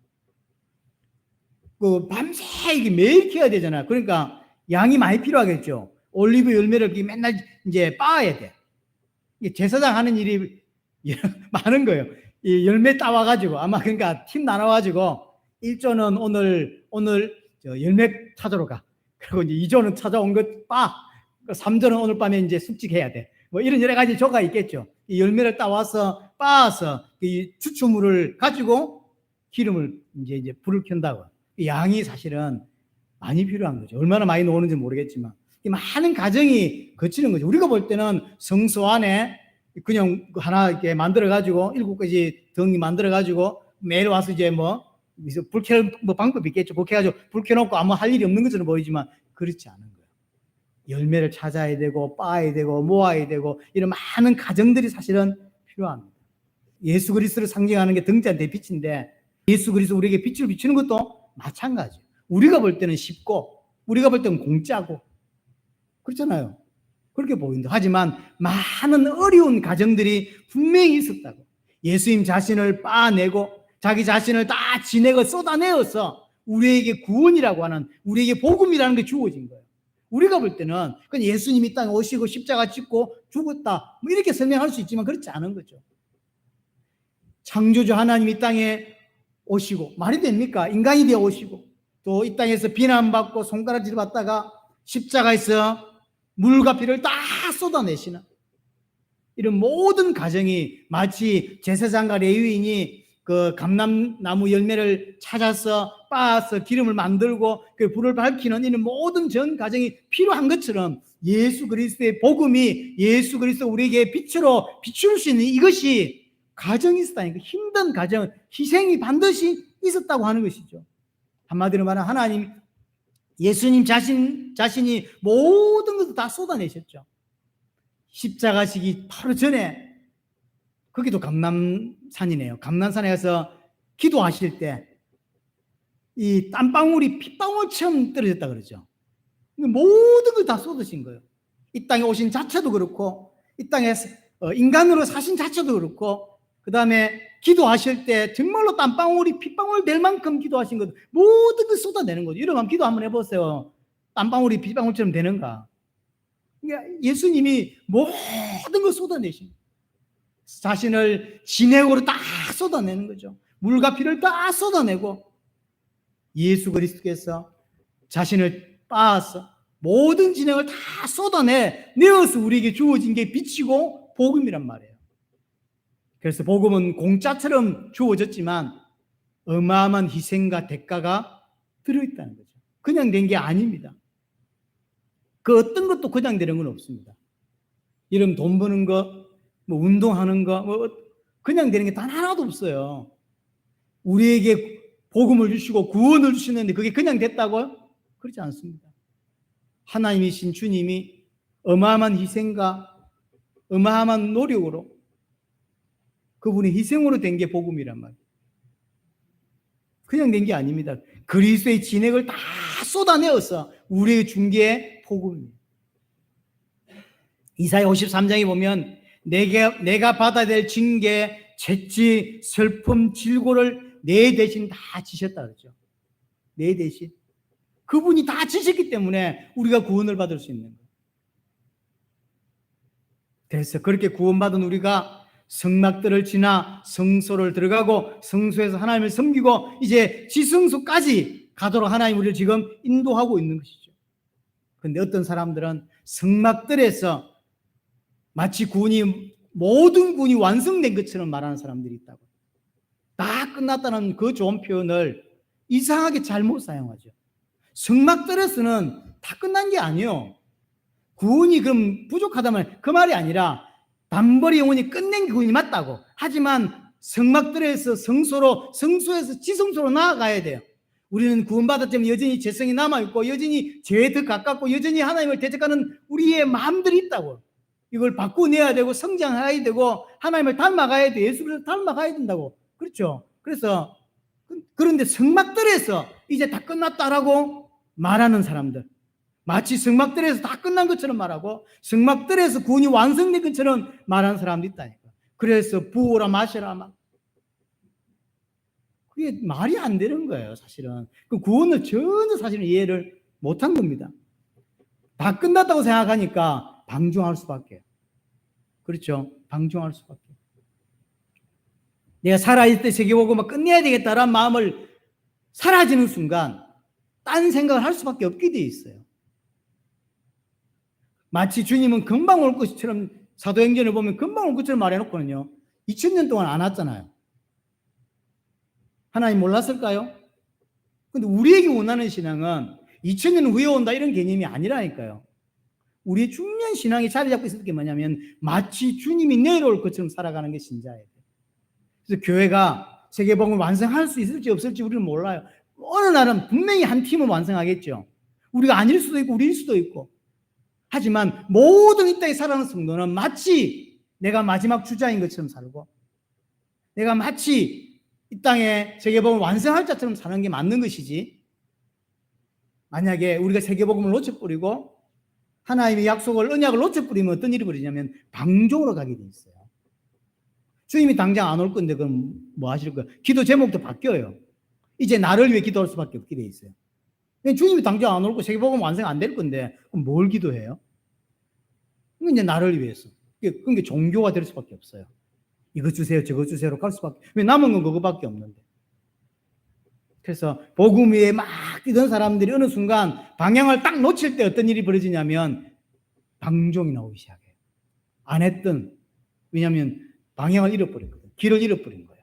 그 밤새 이게 매일 켜야 되잖아요. 그러니까 양이 많이 필요하겠죠. 올리브 열매를 맨날 이제 빻아야 돼. 제사장 하는 일이 많은 거예요. 이 열매 따와가지고 아마 그러니까 팀 나눠가지고 1조는 오늘 저 열매 찾으러 가. 그리고 이제 2조는 찾아온 것 빻아. 3조는 오늘 밤에 이제 숙직해야 돼. 뭐 이런 여러 가지 조가 있겠죠. 이 열매를 따와서 빻아서 이 추출물을 가지고 기름을 이제 불을 켠다고. 양이 사실은 많이 필요한 거죠. 얼마나 많이 나오는지 모르겠지만 많은 과정이 거치는 거죠. 우리가 볼 때는 성소 안에 그냥 하나 이렇게 만들어가지고 7가지 덩이 만들어가지고 매일 와서 이제 불 켜는 방법이 있겠죠. 그렇게 해가지고 불 켜놓고 아무 할 일이 없는 것처럼 보이지만 그렇지 않은 거예요. 열매를 찾아야 되고 빻아야 되고 모아야 되고 이런 많은 과정들이 사실은 필요합니다. 예수 그리스도를 상징하는 게 등잔대 빛인데 예수 그리스도 우리에게 빛을 비추는 것도 마찬가지예요. 우리가 볼 때는 쉽고 우리가 볼 때는 공짜고 그렇잖아요. 그렇게 보인다. 하지만 많은 어려운 과정들이 분명히 있었다고. 예수님 자신을 빻아내고 자기 자신을 다 지내고 쏟아내어서 우리에게 구원이라고 하는 우리에게 복음이라는 게 주어진 거예요. 우리가 볼 때는 그냥 예수님이 땅에 오시고 십자가 짓고 죽었다 이렇게 설명할 수 있지만 그렇지 않은 거죠. 창조주 하나님이 땅에 오시고 말이 됩니까? 인간이 되어 오시고 또 이 땅에서 비난받고 손가락질 받다가 십자가에서 물과 피를 다 쏟아내시는 이런 모든 과정이 마치 제사장과 레위인이 그 감람나무 열매를 찾아서 빻아서 기름을 만들고 그 불을 밝히는 이런 모든 전 과정이 필요한 것처럼 예수 그리스도의 복음이 예수 그리스도 우리에게 빛으로 비출 수 있는 이것이 과정이 있었다니까. 힘든 과정, 희생이 반드시 있었다고 하는 것이죠. 한마디로 말하면 하나님 예수님 자신이 모든 것을 다 쏟아내셨죠. 십자가 지기 바로 전에 거기도 감람산이네요. 감람산에 가서 기도하실 때 이 땀방울이 핏방울처럼 떨어졌다 그러죠. 모든 걸 다 쏟으신 거예요. 이 땅에 오신 자체도 그렇고 이 땅에 인간으로 사신 자체도 그렇고 그 다음에 기도하실 때 정말로 땀방울이 핏방울 될 만큼 기도하신 것 모든 걸 쏟아내는 거죠. 여러분 기도 한번 해보세요. 땀방울이 핏방울처럼 되는가? 예수님이 모든 걸 쏟아내신 자신을 진액으로 다 쏟아내는 거죠. 물과 피를 다 쏟아내고 예수 그리스도께서 자신을 빻아서 모든 진액을 다 쏟아내어서 우리에게 주어진 게 빛이고 복음이란 말이에요. 그래서 복음은 공짜처럼 주어졌지만 어마어마한 희생과 대가가 들어있다는 거죠. 그냥 된 게 아닙니다. 그 어떤 것도 그냥 되는 건 없습니다. 이런 돈 버는 거, 운동하는 거, 그냥 되는 게 단 하나도 없어요. 우리에게 복음을 주시고 구원을 주시는데 그게 그냥 됐다고요? 그렇지 않습니다. 하나님이신 주님이 어마어마한 희생과 어마어마한 노력으로 그분의 희생으로 된 게 복음이란 말이에요. 그냥 된 게 아닙니다. 그리스도의 진액을 다 쏟아내어서 우리에게 준 게 복음입니다. 이사야 53장에 보면 내가 받아야 될 징계, 채찍, 슬픔, 질고를 내 대신 다 지셨다 그러죠. 내 대신. 그분이 다 지셨기 때문에 우리가 구원을 받을 수 있는 거예요. 그래서 그렇게 구원받은 우리가 성막들을 지나 성소를 들어가고 성소에서 하나님을 섬기고 이제 지성소까지 가도록 하나님 우리를 지금 인도하고 있는 것이죠. 그런데 어떤 사람들은 성막들에서 마치 모든 구원이 완성된 것처럼 말하는 사람들이 있다고. 다 끝났다는 그 좋은 표현을 이상하게 잘못 사용하죠. 성막들에서는 다 끝난 게 아니에요. 구원이 그럼 부족하다면 그 말이 아니라 단벌이 영혼이 끝낸 게 구원이 맞다고. 하지만 성막들에서 성소에서 지성소로 나아가야 돼요. 우리는 구원받았지만 여전히 죄성이 남아있고 여전히 죄에 더 가깝고 여전히 하나님을 대적하는 우리의 마음들이 있다고. 이걸 바꾸내야 되고 성장해야 되고 하나님을 닮아가야 돼. 예수를 닮아가야 된다고. 그렇죠. 그래서 그런데 성막들에서 이제 다 끝났다라고 말하는 사람들, 마치 성막들에서 다 끝난 것처럼 말하고 성막들에서 구원이 완성된 것처럼 말하는 사람도 있다니까. 그래서 부어라 마셔라 막 그게 말이 안 되는 거예요. 사실은 그 구원을 전혀 사실은 이해를 못한 겁니다. 다 끝났다고 생각하니까 방종할 수밖에. 그렇죠. 방종할 수밖에. 내가 살아있을 때 세계보고 막 끝내야 되겠다라는 마음을 사라지는 순간 딴 생각을 할 수밖에 없게 돼 있어요. 마치 주님은 금방 올 것처럼 사도행전을 보면 금방 올 것처럼 말해놓거든요. 2000년 동안 안 왔잖아요. 하나님 몰랐을까요? 근데 우리에게 원하는 신앙은 2000년 후에 온다 이런 개념이 아니라니까요. 우리의 중요한 신앙이 자리 잡고 있을 게 뭐냐면 마치 주님이 내려올 것처럼 살아가는 게 신자예요. 그래서 교회가 세계복음을 완성할 수 있을지 없을지 우리는 몰라요. 어느 날은 분명히 한 팀은 완성하겠죠. 우리가 아닐 수도 있고 우리일 수도 있고. 하지만 모든 이 땅에 살아가는 성도는 마치 내가 마지막 주자인 것처럼 살고, 내가 마치 이 땅에 세계복음을 완성할 자처럼 사는 게 맞는 것이지, 만약에 우리가 세계복음을 놓쳐버리고 하나님의 약속을, 언약을 놓쳐버리면 어떤 일이 벌어지냐면 방종으로 가게 돼 있어요. 주님이 당장 안 올 건데 그럼 뭐 하실 거예요? 기도 제목도 바뀌어요. 이제 나를 위해 기도할 수밖에 없게 돼 있어요. 주님이 당장 안 올고 세계복음 완성 안 될 건데 그럼 뭘 기도해요? 이제 나를 위해서. 그게 종교가 될 수밖에 없어요. 이거 주세요, 저거 주세요로 갈 수밖에. 왜 남은 건 그거밖에 없는데. 그래서 복음 위에 막 뛰던 사람들이 어느 순간 방향을 딱 놓칠 때 어떤 일이 벌어지냐면 방종이 나오기 시작해요. 안 했던, 왜냐하면 방향을 잃어버렸거든. 길을 잃어버린 거예요.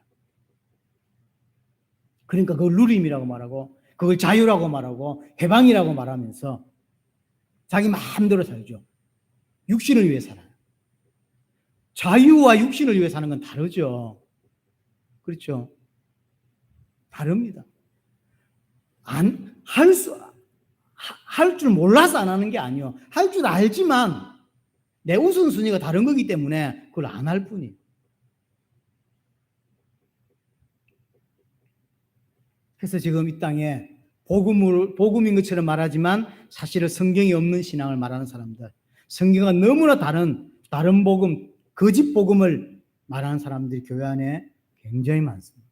그러니까 그걸 누림이라고 말하고, 그걸 자유라고 말하고, 해방이라고 말하면서 자기 마음대로 살죠. 육신을 위해 살아요. 자유와 육신을 위해 사는 건 다르죠. 그렇죠? 다릅니다. 할 줄 몰라서 안 하는 게 아니에요. 할 줄 알지만 내 우선순위가 다른 거기 때문에 그걸 안 할 뿐이에요. 그래서 지금 이 땅에 복음인 것처럼 말하지만 사실은 성경이 없는 신앙을 말하는 사람들, 성경과 너무나 다른 복음, 거짓 복음을 말하는 사람들이 교회 안에 굉장히 많습니다.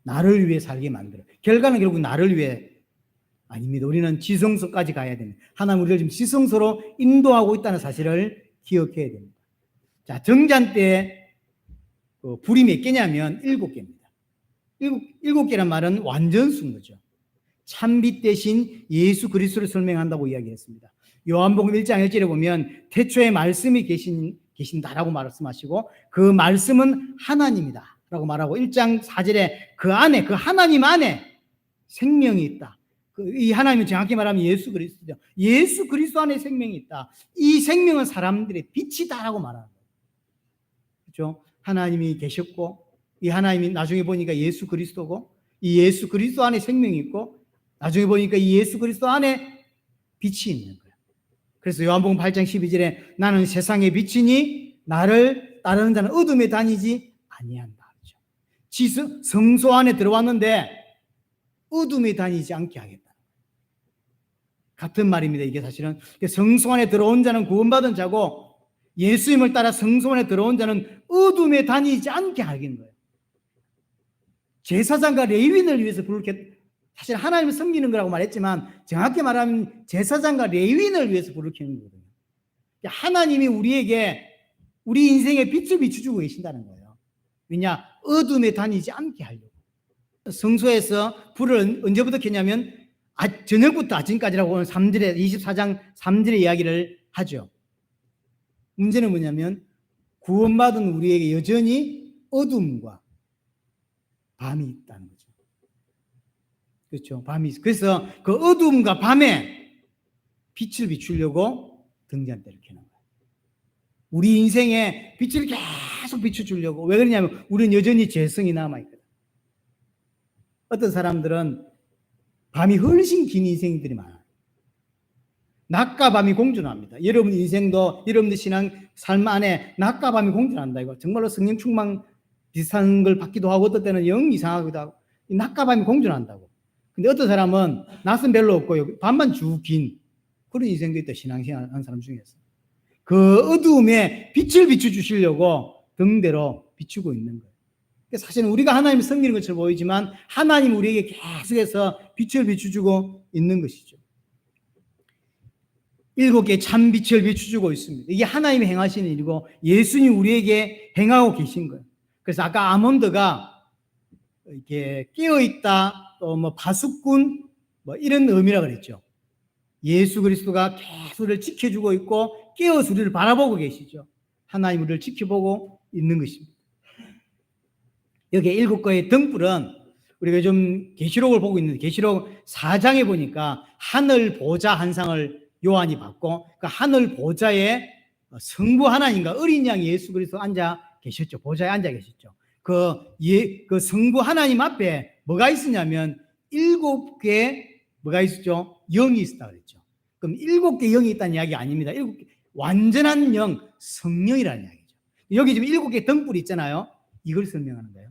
나를 위해 살게 만들어. 결과는 결국 나를 위해 아닙니다. 우리는 지성소까지 가야 됩니다. 하나님 우리를 지금 지성소로 인도하고 있다는 사실을 기억해야 됩니다. 자, 정잔 때 불이 몇 개냐면 7개입니다. 7개란 말은 완전수인 거죠. 참빛 대신 예수 그리스도를 설명한다고 이야기했습니다. 요한복음 1장 1절에 보면 태초에 말씀이 계신다라고 말씀하시고, 그 말씀은 하나님이다 라고 말하고, 1장 4절에 그 안에, 그 하나님 안에 생명이 있다. 이 하나님은 정확히 말하면 예수 그리스도죠. 예수 그리스도 안에 생명이 있다. 이 생명은 사람들의 빛이다라고 말하는 거예요. 그렇죠? 하나님이 계셨고, 이 하나님이 나중에 보니까 예수 그리스도고, 이 예수 그리스도 안에 생명이 있고, 나중에 보니까 이 예수 그리스도 안에 빛이 있는 거예요. 그래서 요한복음 8장 12절에 나는 세상의 빛이니 나를 따르는 자는 어둠에 다니지 아니한다. 그렇죠? 성소 안에 들어왔는데 어둠에 다니지 않게 하겠다. 같은 말입니다. 이게 사실은 성소 안에 들어온 자는 구원받은 자고, 예수님을 따라 성소 안에 들어온 자는 어둠에 다니지 않게 하는 거예요. 제사장과 레위인을 위해서 사실 하나님을 섬기는 거라고 말했지만 정확히 말하면 제사장과 레위인을 위해서 불을 켜는 거거든요. 하나님이 우리에게 우리 인생에 빛을 비춰주고 계신다는 거예요. 왜냐? 어둠에 다니지 않게 하려고. 성소에서 불을 언제부터 켰냐면 저녁부터 아침까지라고 3절에 24장 3절의 이야기를 하죠. 문제는 뭐냐면 구원받은 우리에게 여전히 어둠과 밤이 있다는 거죠. 그렇죠? 밤이 있어. 그래서 그 어둠과 밤에 빛을 비추려고 등잔대를 켜는 거예요. 우리 인생에 빛을 계속 비춰주려고. 왜 그러냐면 우리는 여전히 죄성이 남아있거든. 어떤 사람들은 밤이 훨씬 긴 인생들이 많아요. 낮과 밤이 공존합니다. 여러분 인생도, 여러분들 신앙 삶 안에 낮과 밤이 공존한다. 이거 정말로 성령 충만 비슷한 걸 받기도 하고, 어떤 때는 영 이상하기도 하고, 낮과 밤이 공존한다고. 근데 어떤 사람은 낮은 별로 없고 밤만 쭉 긴 그런 인생도 있다. 신앙생활 하는 사람 중에서 그 어두움에 빛을 비춰주시려고 등대로 비추고 있는 거예요. 사실은 우리가 하나님을 섬기는 것처럼 보이지만 하나님 우리에게 계속해서 빛을 비춰주고 있는 것이죠. 7개의 참 빛을 비춰주고 있습니다. 이게 하나님이 행하시는 일이고 예수님 우리에게 행하고 계신 거예요. 그래서 아까 아몬드가 이렇게 깨어있다, 또 뭐 파수꾼, 뭐 이런 의미라 그랬죠. 예수 그리스도가 계속 우리를 지켜주고 있고 깨어서 우리를 바라보고 계시죠. 하나님 우리를 지켜보고 있는 것입니다. 여기 7개의 등불은 우리가 좀 계시록을 보고 있는데 계시록 4장에 보니까 하늘 보좌 한 상을 요한이 받고 그 하늘 보좌에 성부 하나님과 어린 양 예수 그리스도 앉아 계셨죠. 보좌에 앉아 계셨죠. 그 성부 하나님 앞에 뭐가 있었냐면 7개의 뭐가 있었죠? 영이 있었다 그랬죠. 그럼 7개 영이 있다는 이야기 아닙니다. 7개 완전한 영, 성령이라는 이야기죠. 여기 지금 7개 등불이 있잖아요. 이걸 설명하는 거예요.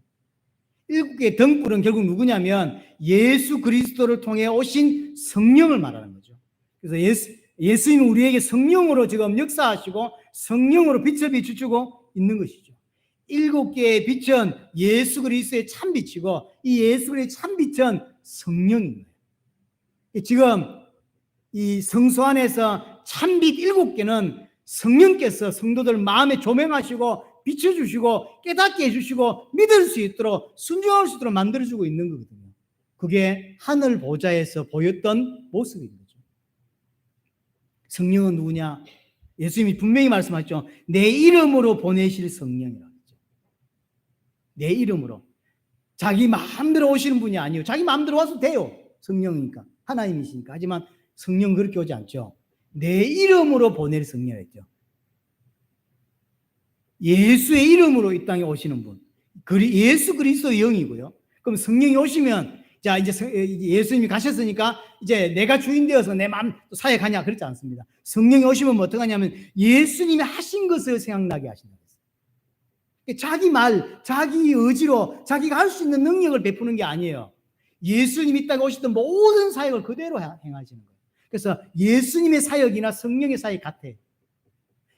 7개의 등불은 결국 누구냐면 예수 그리스도를 통해 오신 성령을 말하는 거죠. 그래서 예수님은 우리에게 성령으로 지금 역사하시고 성령으로 빛을 비추고 있는 것이죠. 7개의 빛은 예수 그리스도의 참빛이고 이 예수 그리스도의 참빛은 성령인 거예요. 지금 이 성소 안에서 참빛 7개는 성령께서 성도들 마음에 조명하시고 비춰주시고 깨닫게 해주시고 믿을 수 있도록 순종할 수 있도록 만들어주고 있는 거거든요. 그게 하늘 보좌에서 보였던 모습인 거죠. 성령은 누구냐? 예수님이 분명히 말씀하셨죠. 내 이름으로 보내실 성령이라고 했죠. 내 이름으로. 자기 마음대로 오시는 분이 아니에요. 자기 마음대로 와서 돼요. 성령이니까. 하나님이시니까. 하지만 성령은 그렇게 오지 않죠. 내 이름으로 보낼 성령이었죠. 예수의 이름으로 이 땅에 오시는 분. 예수 그리스도의 영이고요. 그럼 성령이 오시면, 자, 이제 예수님이 가셨으니까 이제 내가 주인 되어서 내 마음 사역하냐? 그렇지 않습니다. 성령이 오시면 뭐 어떡하냐면 예수님이 하신 것을 생각나게 하신다. 자기 말, 자기 의지로 자기가 할 수 있는 능력을 베푸는 게 아니에요. 예수님이 이 땅에 오셨던 모든 사역을 그대로 행하시는 거예요. 그래서 예수님의 사역이나 성령의 사역 같아요.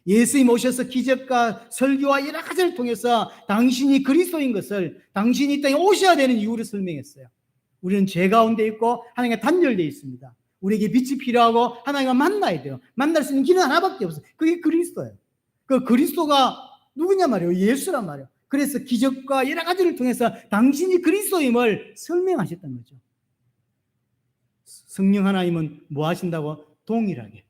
예수님 오셔서 기적과 설교와 여러 가지를 통해서 당신이 그리스도인 것을, 당신이 이 땅에 오셔야 되는 이유를 설명했어요. 우리는 죄 가운데 있고 하나님과 단절되어 있습니다. 우리에게 빛이 필요하고 하나님과 만나야 돼요. 만날 수 있는 길은 하나밖에 없어요. 그게 그리스도예요. 그 그리스도가 누구냐 말이에요. 예수란 말이에요. 그래서 기적과 여러 가지를 통해서 당신이 그리스도임을 설명하셨던 거죠. 성령 하나님은 뭐 하신다고? 동일하게.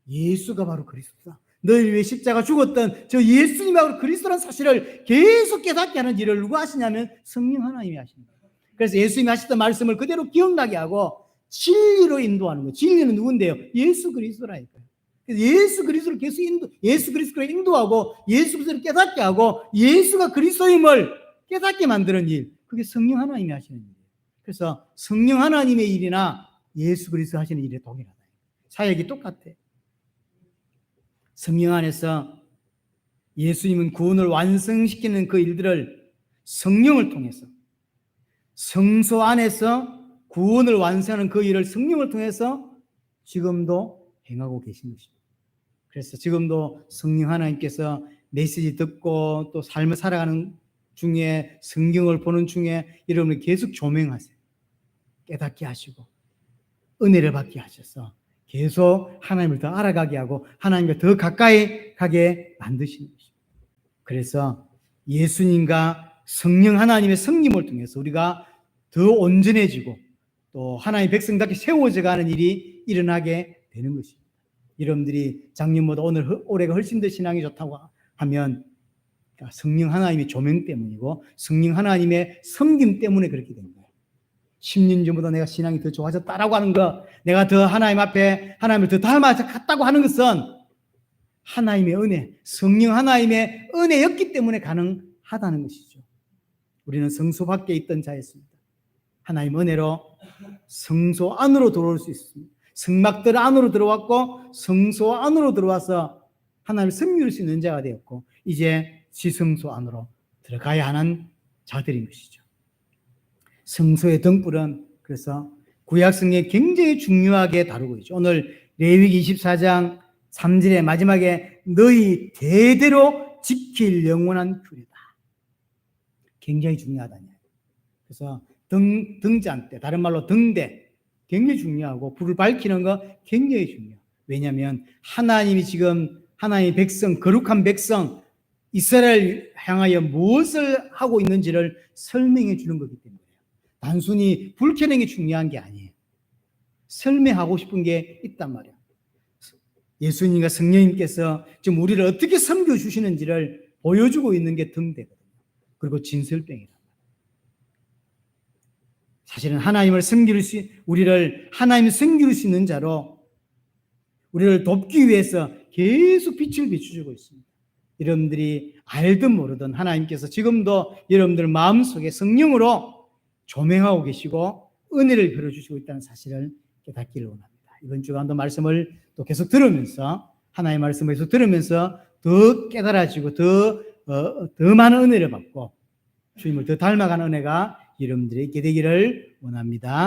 예수가 바로 그리스도다. 너희를 위해 십자가 죽었던 저 예수님이 바로 그리스도라는 사실을 계속 깨닫게 하는 일을 누가 하시냐면 성령 하나님이 하시는 거예요. 그래서 예수님이 하셨던 말씀을 그대로 기억나게 하고 진리로 인도하는 거예요. 진리는 누군데요? 예수 그리스도라니까요. 그래서 예수 그리스도를 계속 예수 그리스도를 인도하고 예수 그리스도를 깨닫게 하고 예수가 그리스도임을 깨닫게 만드는 일, 그게 성령 하나님이 하시는 일이에요. 그래서 성령 하나님의 일이나 예수 그리스도 하시는 일이 동일하다. 사역이 똑같아. 성령 안에서 예수님은 구원을 완성시키는 그 일들을 성령을 통해서, 성소 안에서 구원을 완성하는 그 일을 성령을 통해서 지금도 행하고 계신 것입니다. 그래서 지금도 성령 하나님께서 메시지 듣고 또 삶을 살아가는 중에, 성경을 보는 중에 여러분을 계속 조명하세요. 깨닫게 하시고 은혜를 받게 하셔서 계속 하나님을 더 알아가게 하고 하나님과 더 가까이 가게 만드시는 것입니다. 그래서 예수님과 성령 하나님의 성림을 통해서 우리가 더 온전해지고 또 하나님의 백성답게 세워져 가는 일이 일어나게 되는 것입니다. 여러분들이 작년보다 올해가 훨씬 더 신앙이 좋다고 하면 성령 하나님의 조명 때문이고 성령 하나님의 섬김 때문에 그렇게 된 거예요. 10년 전보다 내가 신앙이 더 좋아졌다라고 하는 것, 내가 더 하나님 앞에 하나님을 더 닮아갔다고 하는 것은 하나님의 은혜, 성령 하나님의 은혜였기 때문에 가능하다는 것이죠. 우리는 성소 밖에 있던 자였습니다. 하나님 은혜로 성소 안으로 들어올 수 있습니다. 성막들 안으로 들어왔고 성소 안으로 들어와서 하나님을 섬길 수 있는 자가 되었고 이제 지성소 안으로 들어가야 하는 자들인 것이죠. 성소의 등불은 그래서 구약성경에 굉장히 중요하게 다루고 있죠. 오늘 레위기 24장 3절의 마지막에 너희 대대로 지킬 영원한 규례다. 굉장히 중요하다는 얘기예요. 그래서 등잔 때, 다른 말로 등대, 굉장히 중요하고 불을 밝히는 거 굉장히 중요해요. 왜냐하면 하나님이 지금 하나님의 백성, 거룩한 백성 이스라엘 향하여 무엇을 하고 있는지를 설명해 주는 거기 때문에요. 단순히 불 켜는 게 중요한 게 아니에요. 설명하고 싶은 게 있단 말이에요. 예수님과 성령님께서 지금 우리를 어떻게 섬겨주시는지를 보여주고 있는 게 등대거든요. 그리고 진설병이다. 사실은 우리를 하나님을 섬길 수 있는 자로 우리를 돕기 위해서 계속 빛을 비춰주고 있습니다. 여러분들이 알든 모르든 하나님께서 지금도 여러분들 마음속에 성령으로 조명하고 계시고 은혜를 베려주시고 있다는 사실을 깨닫기를 원합니다. 이번 주간도 말씀을 또 계속 들으면서 하나님의 말씀을 계속 들으면서 더 깨달아지고 더 많은 은혜를 받고 주님을 더 닮아가는 은혜가 여러분들에게 있게 되기를 원합니다.